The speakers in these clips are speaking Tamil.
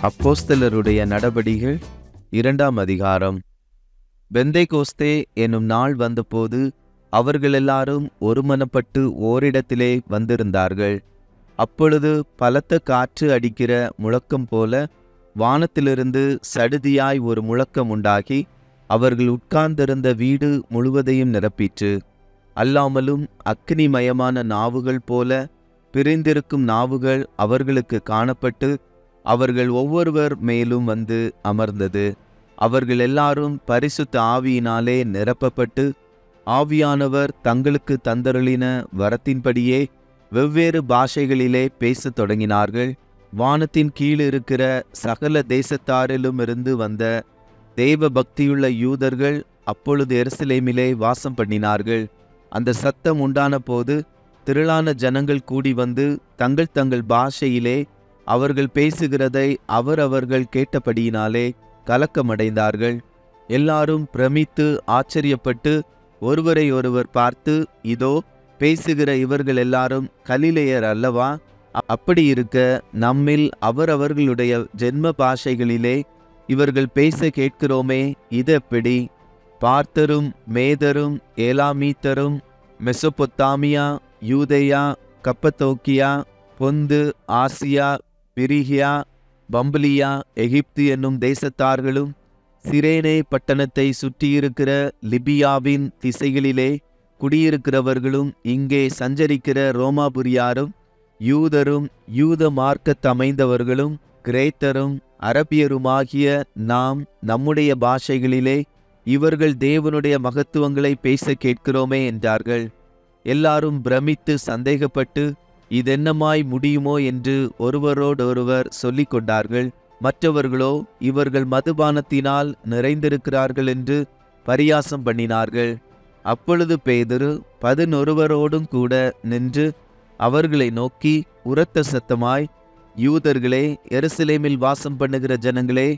அப்போஸ்தலருடைய நடபடிகள் 2ஆம் அதிகாரம். பெந்தைகோஸ்தே என்னும் நாள் வந்தபோது அவர்களெல்லாரும் ஒருமனப்பட்டு ஓரிடத்திலே வந்திருந்தார்கள். அப்பொழுது பலத்த காற்று அடிக்கிற முழக்கம் போல வானத்திலிருந்து சடுதியாய் ஒரு முழக்கம் உண்டாகி அவர்கள் உட்கார்ந்திருந்த வீடு முழுவதையும் நிரப்பிற்று. அல்லாமலும் அக்கினிமயமான நாவுகள் போல பிரிந்திருக்கும் நாவுகள் அவர்களுக்கு காணப்பட்டு அவர்கள் ஒவ்வொருவர் மேலும் வந்து அமர்ந்தது. அவர்கள் எல்லாரும் பரிசுத்த ஆவியினாலே நிரப்பப்பட்டு ஆவியானவர் தங்களுக்கு தந்தருளின வரத்தின்படியே வெவ்வேறு பாஷைகளிலே பேசத் தொடங்கினார்கள். வானத்தின் கீழ் இருக்கிற சகல தேசத்தாரிலும் இருந்து வந்த தேவ பக்தியுள்ள யூதர்கள் அப்பொழுது எருசலேமிலே வாசம் பண்ணினார்கள். அந்த சத்தம் உண்டான போது திரளான ஜனங்கள் கூடி வந்து தங்கள் தங்கள் பாஷையிலே அவர்கள் பேசுகிறதை அவர்கள் கேட்டபடியினாலே கலக்கமடைந்தார்கள். எல்லாரும் பிரமித்து ஆச்சரியப்பட்டு ஒருவரை ஒருவர் பார்த்து, இதோ பேசுகிற இவர்கள் எல்லாரும் கலிலேயர் அல்லவா? அப்படி இருக்க நம்மில் அவர்களுடைய ஜென்ம பாஷைகளிலே இவர்கள் பேச கேட்கிறோமே, இதெப்படி? பார்த்தரும் மேதரும் ஏலாமீத்தரும் மெசொப்பொத்தாமியா யூதேயா கப்பத்தோக்கியா பொந்து ஆசியா பிரிகியா பம்புலியா எகிப்து என்னும் தேசத்தார்களும் சிரேனே பட்டணத்தை சுற்றியிருக்கிற லிபியாவின் திசைகளிலே குடியிருக்கிறவர்களும் இங்கே சஞ்சரிக்கிற ரோமாபுரியாரும் யூதரும் யூத மார்க்கத்தமைந்தவர்களும் கிரேத்தரும் அரபியருமாகிய நாம் நம்முடைய பாஷைகளிலே இவர்கள் தேவனுடைய மகத்துவங்களை பேச கேட்கிறோமே என்றார்கள். எல்லாரும் பிரமித்து சந்தேகப்பட்டு இதென்னமாய் முடியுமோ என்று ஒருவரோடொருவர் சொல்லிக் கொண்டார்கள். மற்றவர்களோ இவர்கள் மதுபானத்தினால் நிறைந்திருக்கிறார்கள் என்று பரியாசம் பண்ணினார்கள். அப்பொழுது பேதுரு 11 கூட நின்று அவர்களை நோக்கி உரத்த சத்தமாய், யூதர்களே, எருசலேமில் வாசம் பண்ணுகிற ஜனங்களே,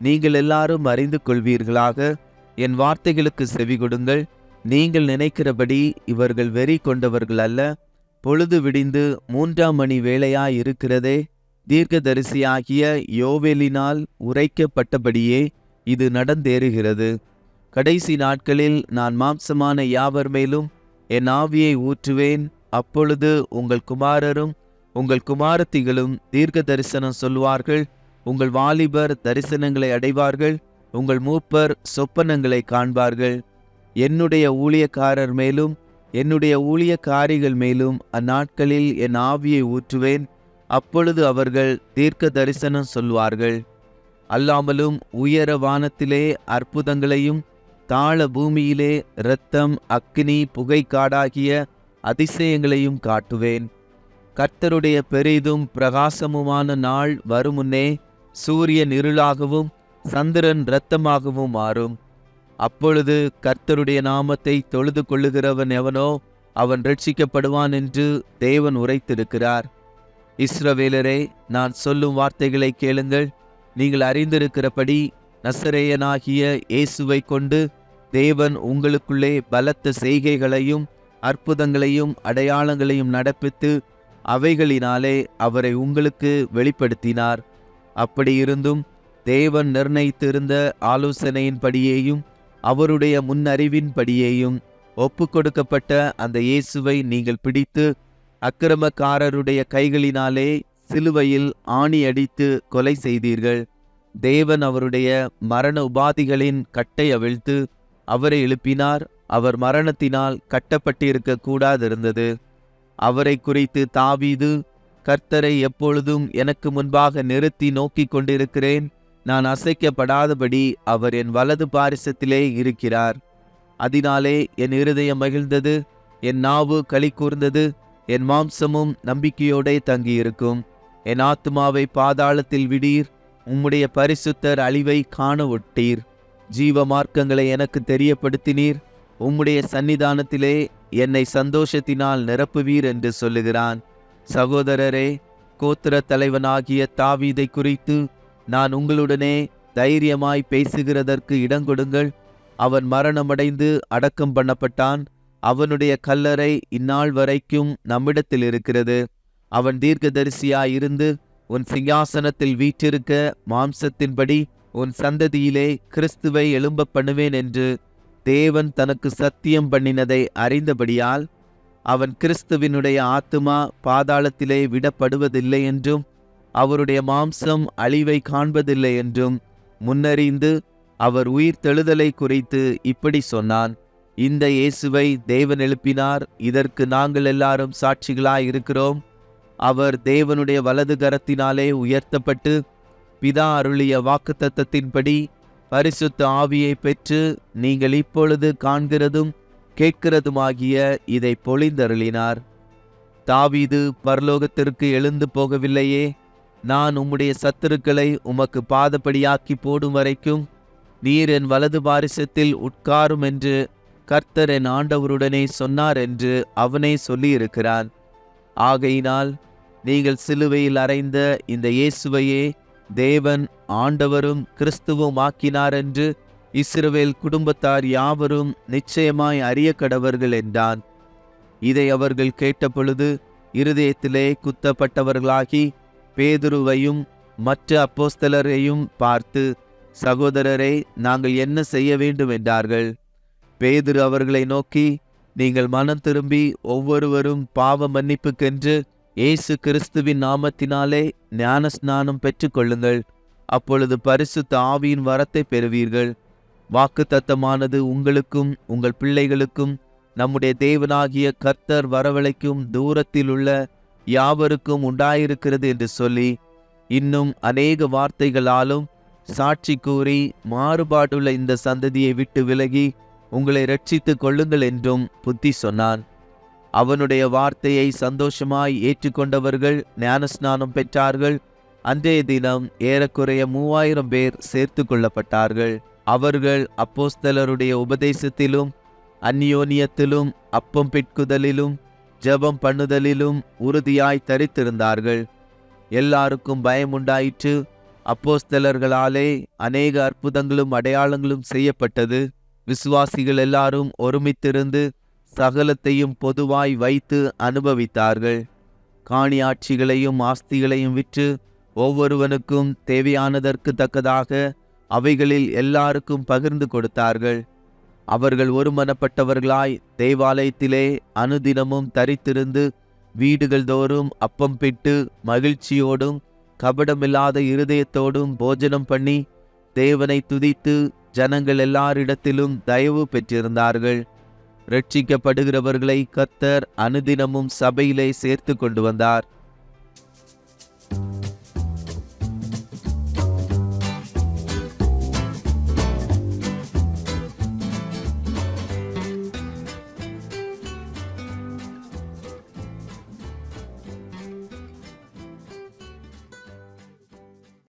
நீங்கள் எல்லாரும் அறிந்து கொள்வீர்களாக, என் வார்த்தைகளுக்கு செவி கொடுங்கள். நீங்கள் நினைக்கிறபடி இவர்கள் வெறி கொண்டவர்கள் அல்ல. பொழுது விடிந்து 3ஆம் மணி வேளையாயிருக்கிறதே, தீர்க்கதரிசியாகிய யோவேலினால் உரைக்கப்பட்டபடியே இது நடந்தேறுகிறது. கடைசி நாட்களில் நான் மாம்சமான யாவர் மேலும் என் ஆவியை ஊற்றுவேன். அப்பொழுது உங்கள் குமாரரும் உங்கள் குமாரத்திகளும் தீர்க்க தரிசனம் சொல்வார்கள். உங்கள் வாலிபர் தரிசனங்களை அடைவார்கள். உங்கள் மூப்பர் சொப்பனங்களை காண்பார்கள். என்னுடைய ஊழியக்காரர் மேலும் என்னுடைய ஊழியக்காரிகள் மேலும் அந்நாட்களில் என் ஆவியை ஊற்றுவேன். அப்பொழுது அவர்கள் தீர்க்க தரிசனம் சொல்வார்கள். அல்லாமலும் உயர வானத்திலே அற்புதங்களையும் தாழ பூமியிலே இரத்தம் அக்கினி புகைக்காடாகிய அதிசயங்களையும் காட்டுவேன். கர்த்தருடைய பெரிதும் பிரகாசமுமான நாள் வருமுன்னே சூரியன் இருளாகவும் சந்திரன் இரத்தமாகவும் மாறும். அப்பொழுது கர்த்தருடைய நாமத்தை தொழுது கொள்ளுகிறவன் எவனோ அவன் ரட்சிக்கப்படுவான் என்று தேவன் உரைத்திருக்கிறார். இஸ்ரவேலரே, நான் சொல்லும் வார்த்தைகளை கேளுங்கள். நீங்கள் அறிந்திருக்கிறபடி நசரேயனாகிய இயேசுவை கொண்டு தேவன் உங்களுக்குள்ளே பலத்த செய்கைகளையும் அற்புதங்களையும் அடையாளங்களையும் நடப்பித்து அவைகளினாலே அவரை உங்களுக்கு வெளிப்படுத்தினார். அப்படியிருந்தும் தேவன் நிர்ணயித்திருந்த ஆலோசனையின்படியேயும் அவருடைய முன்னறிவின்படியேயும் ஒப்பு கொடுக்கப்பட்ட அந்த இயேசுவை நீங்கள் பிடித்து அக்கிரமக்காரருடைய கைகளினாலே சிலுவையில் ஆணி அடித்து கொலை செய்தீர்கள். தேவன் அவருடைய மரண உபாதிகளின் கட்டை அவிழ்த்து அவரை எழுப்பினார். அவர் மரணத்தினால் கட்டப்பட்டிருக்க கூடாதிருந்தது. அவரை குறித்து தாவீது, கர்த்தரை எப்பொழுதும் எனக்கு முன்பாக நிறுத்தி நோக்கி கொண்டிருக்கிறேன். நான் அசைக்கப்படாதபடி அவர் என் வலது பாரிசத்திலே இருக்கிறார். அதனாலே என் இருதயம் மகிழ்ந்தது, என் நாவு களி கூர்ந்தது, என் மாம்சமும் நம்பிக்கையோடே தங்கியிருக்கும். என் ஆத்துமாவை பாதாளத்தில் விடீர். உம்முடைய பரிசுத்தர் அழிவை காண ஒட்டீர். ஜீவ மார்க்கங்களை எனக்கு தெரியப்படுத்தினீர். உம்முடைய சன்னிதானத்திலே என்னை சந்தோஷத்தினால் நிரப்புவீர் என்று சொல்லுகிறான். சகோதரரே, கோத்திர தலைவனாகிய தாவீதை குறித்து நான் உங்களுடனே தைரியமாய் பேசுகிறதற்கு இடங்கொடுங்கள். அவன் மரணமடைந்து அடக்கம் பண்ணப்பட்டான். அவனுடைய கல்லறை இந்நாள் வரைக்கும் நம்மிடத்தில் இருக்கிறது. அவன் தீர்க்கதரிசியாயிருந்து உன் சிங்காசனத்தில் வீற்றிருக்க மாம்சத்தின்படி உன் சந்ததியிலே கிறிஸ்துவை எழும்ப பண்ணுவேன் என்று தேவன் தனக்கு சத்தியம் பண்ணினதை அறிந்தபடியால் அவன் கிறிஸ்துவினுடைய ஆத்துமா பாதாளத்திலே விடப்படுவதில்லை என்றும் அவருடைய மாம்சம் அழிவை காண்பதில்லை என்றும் முன்னறிந்து அவர் உயிர்த்தெழுதலை குறித்து இப்படி சொன்னான். இந்த இயேசுவை தேவன் எழுப்பினார், இதற்கு நாங்கள் எல்லாரும் சாட்சிகளாயிருக்கிறோம். அவர் தேவனுடைய வலது கரத்தினாலே உயர்த்தப்பட்டு பிதா அருளிய வாக்குத்தத்தத்தின்படி பரிசுத்த ஆவியை பெற்று நீங்கள் இப்பொழுது காண்கிறதும் கேட்கிறதுமாகிய இதை பொழிந்தருளினார். தாவீது பரலோகத்திற்கு எழுந்து போகவில்லையே, நான் உம்முடைய சத்துருக்களை உமக்கு பாதப்படியாக்கி போடும் வரைக்கும் நீர் என் வலது பாரிசத்தில் உட்காரும் என்று கர்த்தர் என் ஆண்டவருடனே சொன்னார் என்று அவனே சொல்லியிருக்கிறான். ஆகையினால் நீங்கள் சிலுவையில் அறைந்த இந்த இயேசுவையே தேவன் ஆண்டவரும் கிறிஸ்துவும் ஆக்கினார் என்று இஸ்ரவேல் குடும்பத்தார் யாவரும் நிச்சயமாய் அறிய கடவர்கள் என்றான். இதை அவர்கள் கேட்டபொழுது இருதயத்திலே குத்தப்பட்டவர்களாகி பேதுருவையும் மற்ற அப்போஸ்தலரையும் பார்த்து, சகோதரரே, நாங்கள் என்ன செய்ய வேண்டும் என்றார்கள். பேதுரு அவர்களை நோக்கி, நீங்கள் மனம் திரும்பி ஒவ்வொருவரும் பாவ மன்னிப்புக்கென்று இயேசு கிறிஸ்துவின் நாமத்தினாலே ஞான ஸ்நானம் பெற்றுக்கொள்ளுங்கள். அப்பொழுது பரிசுத்த ஆவியின் வரத்தை பெறுவீர்கள். வாக்குத்தத்தமானது உங்களுக்கும் உங்கள் பிள்ளைகளுக்கும் நம்முடைய தேவனாகிய கர்த்தர் வரவழைக்கும் தூரத்தில் உள்ள யாவருக்கும் உண்டாயிருக்கிறது என்று சொல்லி இன்னும் அநேக வார்த்தைகளாலும் சாட்சி கூறி மாறுபாடுள்ள இந்த சந்ததியை விட்டு விலகி உங்களை ரட்சித்துக் கொள்ளுங்கள் என்றும் புத்தி சொன்னான். அவனுடைய வார்த்தையை சந்தோஷமாய் ஏற்றுக்கொண்டவர்கள் ஞானஸ்நானம் பெற்றார்கள். அன்றைய தினம் ஏறக்குறைய 3000 பேர் சேர்த்து கொள்ளப்பட்டார்கள். அவர்கள் அப்போஸ்தலருடைய உபதேசத்திலும் அந்நியோனியத்திலும் அப்பம் பிட்குதலிலும் ஜெபம் பண்ணுதலிலும் உறுதியாய் தரித்திருந்தார்கள். எல்லாருக்கும் பயமுண்டாயிற்று. அப்போஸ்தலர்களாலே அநேக அற்புதங்களும் அடையாளங்களும் செய்யப்பட்டது. விசுவாசிகள் எல்லாரும் ஒருமித்திருந்து சகலத்தையும் பொதுவாய் வைத்து அனுபவித்தார்கள். காணியாட்சிகளையும் ஆஸ்திகளையும் விற்று ஒவ்வொருவனுக்கும் தேவையானதற்கு தக்கதாக அவைகளில் எல்லாருக்கும் பகிர்ந்து கொடுத்தார்கள். அவர்கள் ஒருமனப்பட்டவர்களாய் தேவாலயத்திலே அனுதினமும் தரித்திருந்து வீடுகள் தோறும் அப்பம் பிட்டு மகிழ்ச்சியோடும் கபடமில்லாத இருதயத்தோடும் போஜனம் பண்ணி தேவனை துதித்து ஜனங்கள் எல்லாரிடத்திலும் தயவு பெற்றிருந்தார்கள். ரட்சிக்கப்படுகிறவர்களை கர்த்தர் அனுதினமும் சபையிலே சேர்த்து கொண்டு வந்தார்.